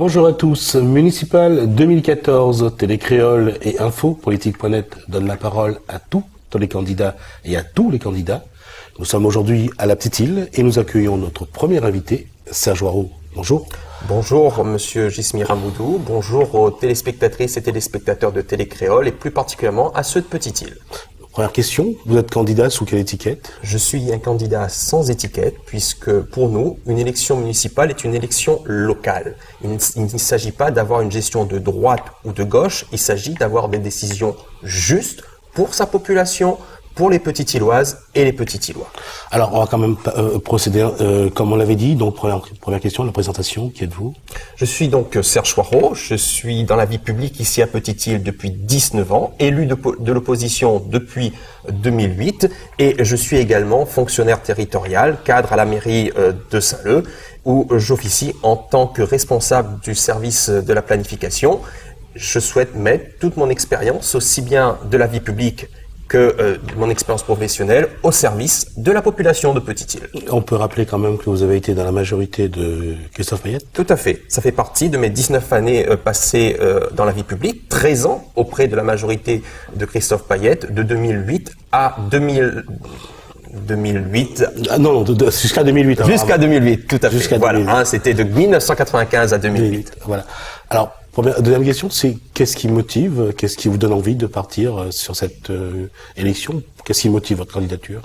Bonjour à tous. Municipal 2014, Télécréole et Info, Politique.net donne la parole à tous les candidats et à tous les candidats. Nous sommes aujourd'hui à la Petite Île et nous accueillons notre premier invité, Serge Waro. Bonjour. Bonjour Monsieur Jismi Ramoudou, bonjour aux téléspectatrices et téléspectateurs de Télécréole et plus particulièrement à ceux de Petite Île. Première question, vous êtes candidat sous quelle étiquette? Je suis un candidat sans étiquette puisque pour nous, une élection municipale est une élection locale. Il ne s'agit pas d'avoir une gestion de droite ou de gauche, il s'agit d'avoir des décisions justes pour sa population, pour les Petites-Îloises et les Petits-Îlois. Alors, on va quand même procéder comme on l'avait dit. Donc, première question, la présentation, qui êtes-vous? Je suis donc Serge Waro, je suis dans la vie publique ici à Petite-Île depuis 19 ans, élu de l'opposition depuis 2008 et je suis également fonctionnaire territorial, cadre à la mairie de Saint-Leu, où j'officie en tant que responsable du service de la planification. Je souhaite mettre toute mon expérience, aussi bien de la vie publique que mon expérience professionnelle au service de la population de Petite-Île. On peut rappeler quand même que vous avez été dans la majorité de Christophe Payet. Tout à fait. Ça fait partie de mes 19 années passées dans la vie publique, 13 ans auprès de la majorité de Christophe Payet, de 2008 à 2008. Ah non, jusqu'à 2008. Jusqu'à 2008, tout à fait. Jusqu'à voilà, 2008. C'était de 1995 à 2008. Voilà. Alors, deuxième question, c'est qu'est-ce qui motive, qu'est-ce qui vous donne envie de partir sur cette élection? Qu'est-ce qui motive votre candidature?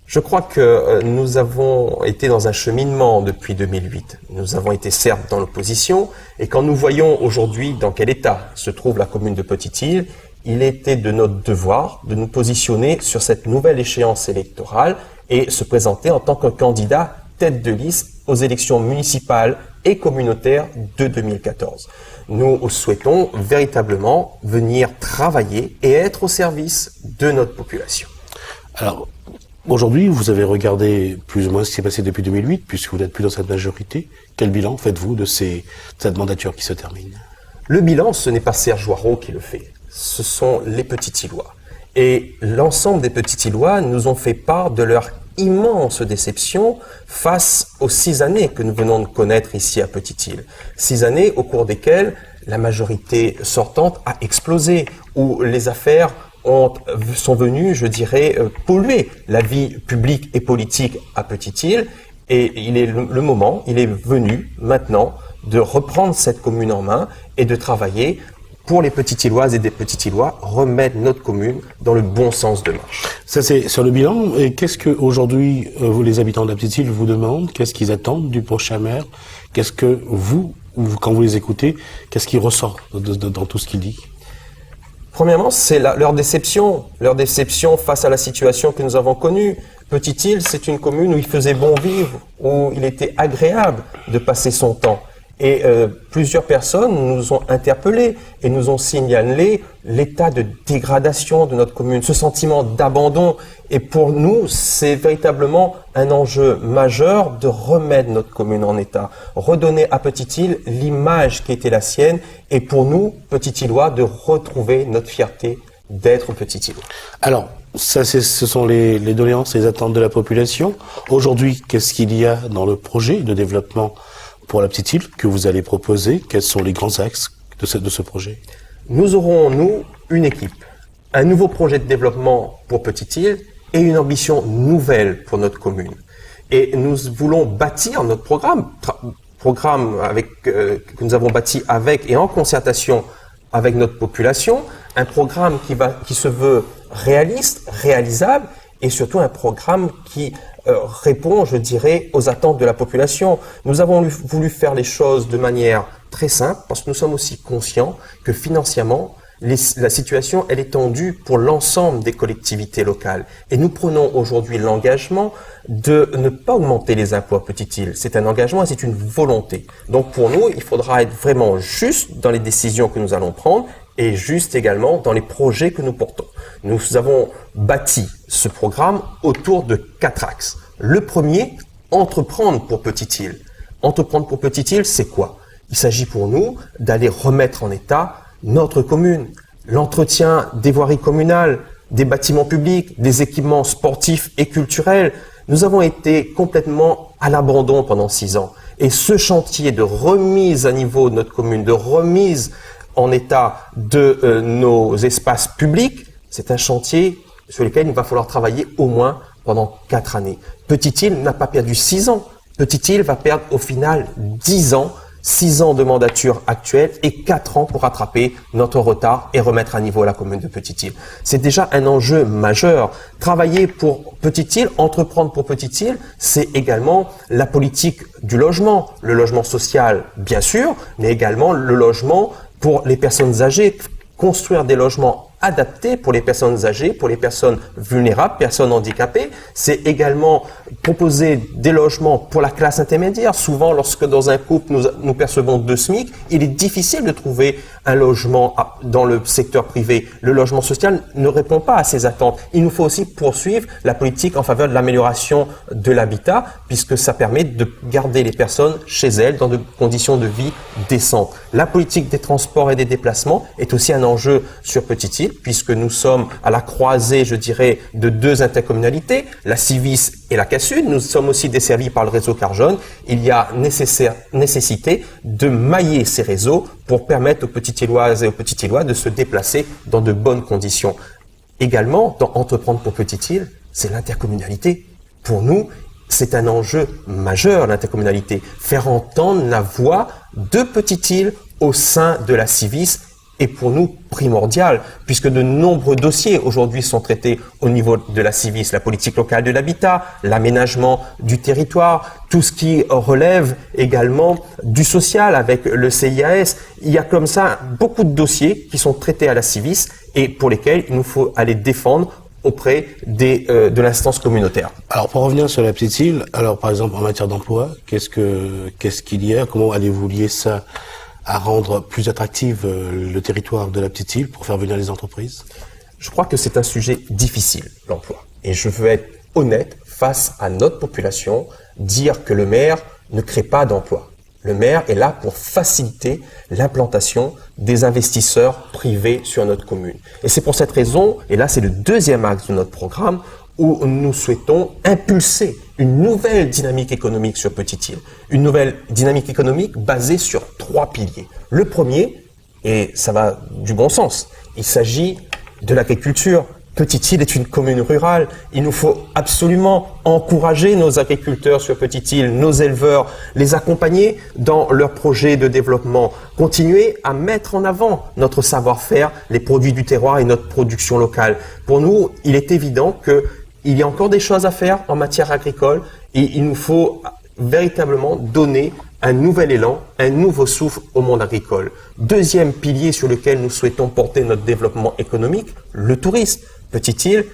Je crois que nous avons été dans un cheminement depuis 2008. Nous avons été certes dans l'opposition, et quand nous voyons aujourd'hui dans quel état se trouve la commune de Petite-Île, il était de notre devoir de nous positionner sur cette nouvelle échéance électorale et se présenter en tant que candidat tête de liste aux élections municipales et communautaires de 2014. Nous souhaitons véritablement venir travailler et être au service de notre population. Alors, aujourd'hui, vous avez regardé plus ou moins ce qui s'est passé depuis 2008, puisque vous n'êtes plus dans cette majorité. Quel bilan faites-vous de cette mandature qui se termine? Le bilan, ce n'est pas Serge Waro qui le fait, ce sont les Petits-Îlois. Et l'ensemble des Petits-Îlois nous ont fait part de leur immense déception face aux 6 années que nous venons de connaître ici à Petite-Île. 6 années au cours desquelles la majorité sortante a explosé, où les affaires sont venues, je dirais, polluer la vie publique et politique à Petite-Île. Et il est il est venu maintenant de reprendre cette commune en main et de travailler pour les Petites-Îloises et des Petits-Îlois, remettre notre commune dans le bon sens de marche. Ça, c'est sur le bilan. Et qu'est-ce que aujourd'hui, les habitants de la Petite-Île vous demandent? Qu'est-ce qu'ils attendent du prochain maire? Qu'est-ce que quand vous les écoutez, qu'est-ce qui ressort dans tout ce qu'il dit? Premièrement, c'est leur déception face à la situation que nous avons connue. Petite-Île, c'est une commune où il faisait bon vivre, où il était agréable de passer son temps. Et plusieurs personnes nous ont interpellés et nous ont signalé l'état de dégradation de notre commune, ce sentiment d'abandon. Et pour nous, c'est véritablement un enjeu majeur de remettre notre commune en état, redonner à Petite-Île l'image qui était la sienne et pour nous, Petits-Îlois, de retrouver notre fierté d'être Petits-Îlois. Alors, ça, ce sont les doléances et les attentes de la population. Aujourd'hui, qu'est-ce qu'il y a dans le projet de développement pour la Petite Île que vous allez proposer? Quels sont les grands axes de ce projet? Nous aurons, une équipe, un nouveau projet de développement pour Petite Île et une ambition nouvelle pour notre commune. Et nous voulons bâtir notre programme que nous avons bâti avec et en concertation avec notre population, un programme qui se veut réaliste, réalisable et surtout un programme qui répond, je dirais, aux attentes de la population. Nous avons voulu faire les choses de manière très simple parce que nous sommes aussi conscients que financièrement, la situation, elle est tendue pour l'ensemble des collectivités locales. Et nous prenons aujourd'hui l'engagement de ne pas augmenter les impôts à Petite-Île. C'est un engagement et c'est une volonté. Donc pour nous, il faudra être vraiment juste dans les décisions que nous allons prendre et juste également dans les projets que nous portons. Nous avons bâti ce programme autour de 4 axes. Le premier, entreprendre pour Petite-Île. Entreprendre pour Petite-Île, c'est quoi? Il s'agit pour nous d'aller remettre en état notre commune, l'entretien des voiries communales, des bâtiments publics, des équipements sportifs et culturels. Nous avons été complètement à l'abandon pendant 6 ans. Et ce chantier de remise à niveau de notre commune, de remise en état de nos espaces publics, c'est un chantier sur lequel il va falloir travailler au moins pendant 4 années. Petite-Île n'a pas perdu 6 ans. Petite-Île va perdre au final 10 ans, 6 ans de mandature actuelle et 4 ans pour rattraper notre retard et remettre à niveau la commune de Petite-Île. C'est déjà un enjeu majeur. Travailler pour Petite-Île, entreprendre pour Petite-Île, c'est également la politique du logement. Le logement social, bien sûr, mais également le logement pour les personnes âgées. Construire des logements adaptés pour les personnes âgées, pour les personnes vulnérables, personnes handicapées. C'est également proposer des logements pour la classe intermédiaire. Souvent, lorsque dans un couple, nous percevons 2 SMIC, il est difficile de trouver un logement dans le secteur privé. Le logement social ne répond pas à ces attentes. Il nous faut aussi poursuivre la politique en faveur de l'amélioration de l'habitat, puisque ça permet de garder les personnes chez elles dans de conditions de vie décentes. La politique des transports et des déplacements est aussi un enjeu sur Petite-Île, puisque nous sommes à la croisée, je dirais, de 2 intercommunalités, la Civis et la Cassune. Nous sommes aussi desservis par le réseau Carjonne. Il y a nécessité de mailler ces réseaux pour permettre aux Petite-Îloises et aux Petite-Îlois de se déplacer dans de bonnes conditions. Également, dans Entreprendre pour Petite-Île, c'est l'intercommunalité. Pour nous, c'est un enjeu majeur, l'intercommunalité. Faire entendre la voix de Petite-Île au sein de la Civis est pour nous primordial, puisque de nombreux dossiers aujourd'hui sont traités au niveau de la Civis, la politique locale de l'habitat, l'aménagement du territoire, tout ce qui relève également du social avec le CIAS. Il y a comme ça beaucoup de dossiers qui sont traités à la Civis et pour lesquels il nous faut aller défendre auprès de l'instance communautaire. Alors pour revenir sur la Petite-Île, alors par exemple en matière d'emploi, qu'est-ce qu'il y a? Comment allez-vous lier ça à rendre plus attractif le territoire de la Petite-Île pour faire venir les entreprises? Je crois que c'est un sujet difficile, l'emploi. Et je veux être honnête face à notre population, dire que le maire ne crée pas d'emploi. Le maire est là pour faciliter l'implantation des investisseurs privés sur notre commune. Et c'est pour cette raison, et là c'est le 2e axe de notre programme, où nous souhaitons impulser une nouvelle dynamique économique sur Petite-Île. Une nouvelle dynamique économique basée sur 3 piliers. Le premier, et ça va du bon sens, il s'agit de l'agriculture. Petite-Île est une commune rurale. Il nous faut absolument encourager nos agriculteurs sur Petite-Île, nos éleveurs, les accompagner dans leurs projets de développement, continuer à mettre en avant notre savoir-faire, les produits du terroir et notre production locale. Pour nous, il est évident qu'il y a encore des choses à faire en matière agricole et il nous faut véritablement donner un nouvel élan, un nouveau souffle au monde agricole. 2e pilier sur lequel nous souhaitons porter notre développement économique, le tourisme. Petite-Île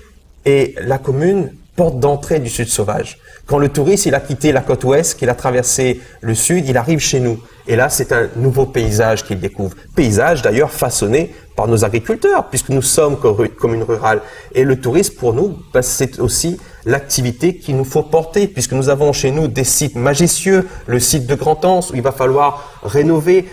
est la commune porte d'entrée du Sud sauvage. Quand le touriste il a quitté la côte ouest, qu'il a traversé le sud, il arrive chez nous. Et là, c'est un nouveau paysage qu'il découvre. Paysage d'ailleurs façonné par nos agriculteurs, puisque nous sommes commune rurale. Et le tourisme, pour nous, c'est aussi l'activité qu'il nous faut porter, puisque nous avons chez nous des sites majestueux, le site de Grand-Anse, où il va falloir rénover,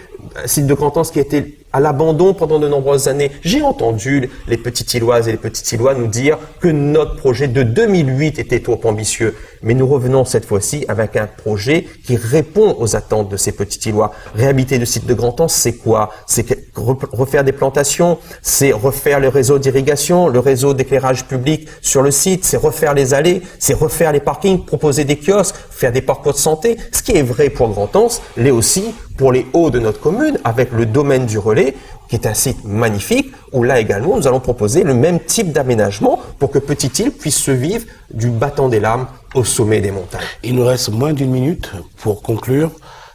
un site de Grand-Anse qui a été à l'abandon pendant de nombreuses années. J'ai entendu les Petite-Îloises et les Petite-Îlois nous dire que notre projet de 2008 était trop ambitieux. Mais nous revenons cette fois-ci avec un projet qui répond aux attentes de ces Petite-Îlois. Réhabiliter le site de Grand-Anse, c'est quoi? C'est refaire des plantations, c'est refaire le réseau d'irrigation, le réseau d'éclairage public sur le site, c'est refaire les allées, c'est refaire les parkings, proposer des kiosques, faire des parcours de santé. Ce qui est vrai pour Grand-Anse, l'est aussi pour les hauts de notre commune, avec le domaine du Relais, qui est un site magnifique, où là également, nous allons proposer le même type d'aménagement pour que Petite-Île puisse se vivre du battant des lames au sommet des montagnes. Il nous reste moins d'1 minute pour conclure.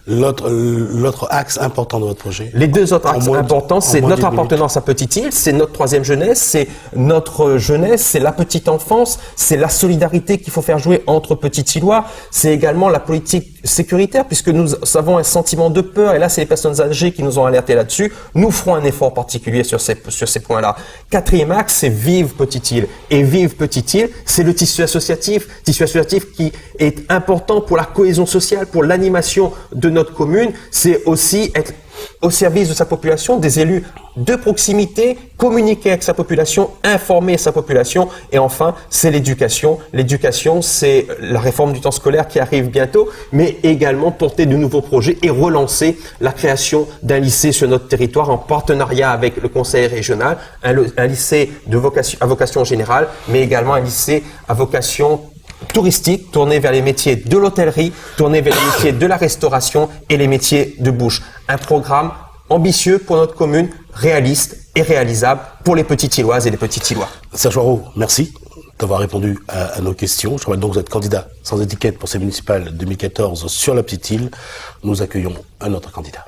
L'autre axe important de votre projet. Les 2 autres axes importants, c'est notre appartenance à Petite-Île, c'est notre 3e jeunesse, c'est notre jeunesse, c'est la petite enfance, c'est la solidarité qu'il faut faire jouer entre Petite-Îlois, c'est également la politique sécuritaire, puisque nous avons un sentiment de peur, et là c'est les personnes âgées qui nous ont alertés là-dessus. Nous ferons un effort particulier sur ces points-là. 4e axe, c'est Vive Petite-Île. Et Vive Petite-Île, c'est le tissu associatif qui est important pour la cohésion sociale, pour l'animation de notre commune. C'est aussi être au service de sa population, des élus de proximité, communiquer avec sa population, informer sa population. Et enfin, c'est l'éducation. L'éducation, c'est la réforme du temps scolaire qui arrive bientôt, mais également porter de nouveaux projets et relancer la création d'un lycée sur notre territoire en partenariat avec le conseil régional, un lycée à vocation générale, mais également un lycée à vocation touristique, tourné vers les métiers de l'hôtellerie, tourné vers les métiers de la restauration et les métiers de bouche. Un programme ambitieux pour notre commune, réaliste et réalisable pour les petites Illoises et les petits Illois. Serge Hoareau, merci d'avoir répondu à nos questions. Je rappelle donc que vous êtes candidat sans étiquette pour ces municipales 2014 sur la Petite Île. Nous accueillons un autre candidat.